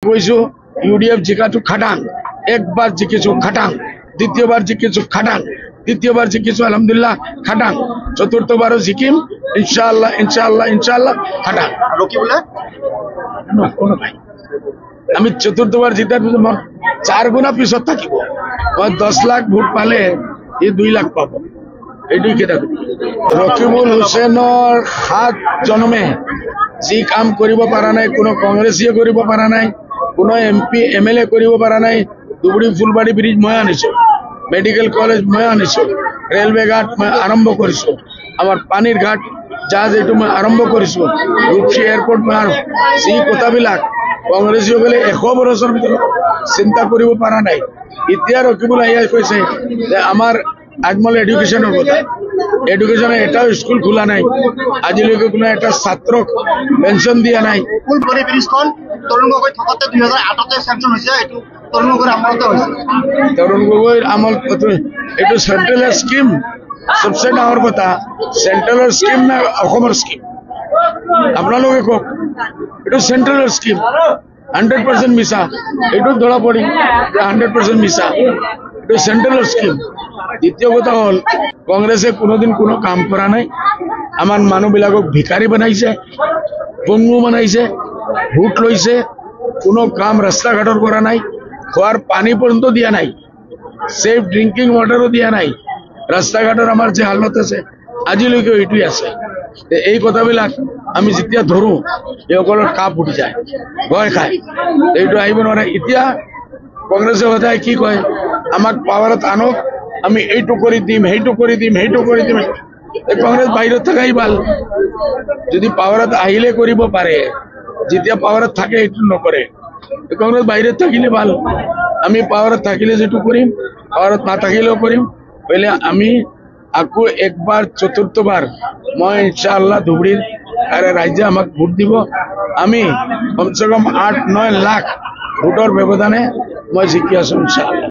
কইছো ইউডিএফ জিকাটো খাটাং, একবার জিকিছো খাটাং, দ্বিতীয়বার জিকিছো খাটাং, তৃতীয়বার জিকিছো আলহামদুলিল্লাহ খাটাং, চতুর্থবারও জিকিম ইনশাআল্লাহ ইনশাআল্লাহ ইনশাআল্লাহ খাটাং। রকিবুল কোনো ভাই আমি চতুর্থবার জিতার পিছত মই 4 গুণা পিছত থাকিব। মই 10 লাখ ভোট পালে এই 2 লাখ পাব। এইটোই কেইটা ৰকিবুল হুছেইনৰ 7 জন্মে যি কাম কৰিব পৰা নাই, কোনো কংগ্ৰেছীয়ে কৰিব পৰা নাই, কোনো এমপি এমএলএ কৰিব পৰা নাই। ধুবুৰী ফুলবাৰী ব্ৰিজ মই আনিছো, মেডিকেল কলেজ মই আনিছো, ৰেলৱে ঘাট মই আৰম্ভ কৰিছো, আমাৰ পানীৰ ঘাট জাহাজ এইটো মই আৰম্ভ কৰিছো, ৰূপসী এয়াৰপোৰ্ট মই যি কথাবিলাক কংগ্ৰেছীসকলে 100 বছৰৰ ভিতৰত চিন্তা কৰিব পৰা নাই। এতিয়া ৰকিবুল আহি কৈছে যে আমাৰ আজমল এডুকেশনের কথা, এডুকেশনে এটাও স্কুল খোলা নাই, আজিলৈকে কোনো এটা ছাত্রক পেনশন দিয়া নাই। ফুলবাৰী ব্ৰিজখন তৰুণ গগৈ থকতে 2008তে চেংচন হৈছে, এইটো তৰুণ গগৈৰ আমলতে হৈছে। তৰুণ গগৈৰ আমল এইটো সেন্ট্ৰেলৰ স্কিম, সবচে ডাঙৰ কথা সেন্ট্ৰেলৰ স্কিম না অসমৰ স্কিম? আপোনালোকে কওক, এইটো সেন্ট্ৰেলৰ স্কিম 100% মিছা। এইটো ধৰা পৰি 100% মিছা, এইটো সেন্ট্ৰেলৰ স্কিম। দ্বিতীয় কথা হল কংগ্রেসে কোনোদিন কোনো কাম করা নাই, আমার মানুহবিলাকক ভিকারি বানাইছে, পঙ্গু বানাইছে, ভোট লৈছে, কোনো কাম রাস্তা ঘাটৰ কৰা নাই, খোৱাৰ পানী পৰ্যন্ত দিয়া নাই, সেফ ড্ৰিঙ্কিং ওয়াটাৰও দিয়া নাই। ৰাস্তা ঘাটৰ আমাৰ যে হালত আছে আজিলৈকে এইটোই আছে। এই কথাবিলাক আমি যেতিয়া ধৰো এইসকলৰ কাপ উঠি যায়, ভয় খায়, এইটো আহিব নোৱাৰে। এতিয়া কংগ্ৰেসেৰ কথায় কি কয়, আমাক পাৱাৰত আনক, আমি এইটো কৰি দিম, সেইটো কৰি দিম, সেইটো কৰি দিম। কংগ্ৰেস বাহিৰত থাকাই ভাল, যদি পাৱাৰত আহিলে কৰিব পাৰে, যেতিয়া পাৱাৰত থাকে এইটো নকৰে। কংগ্ৰেস বাহিৰত থাকিলে ভাল, আমি পাৱাৰত থাকিলে যেটো কৰিম, পাৱাৰত নাথাকিলেও কৰিম। পहिले আমি আকৌ একবাৰ চতুৰ্থবাৰ মই ইনশাআল্লাহ ধুবুৰীৰ ৰাইজে আমাক ভোট দিব, আমি কমসে কম 8-9 লাখ ভোটৰ ব্যৱধানে মই জিকি আছো ইনশাআল্লাহ।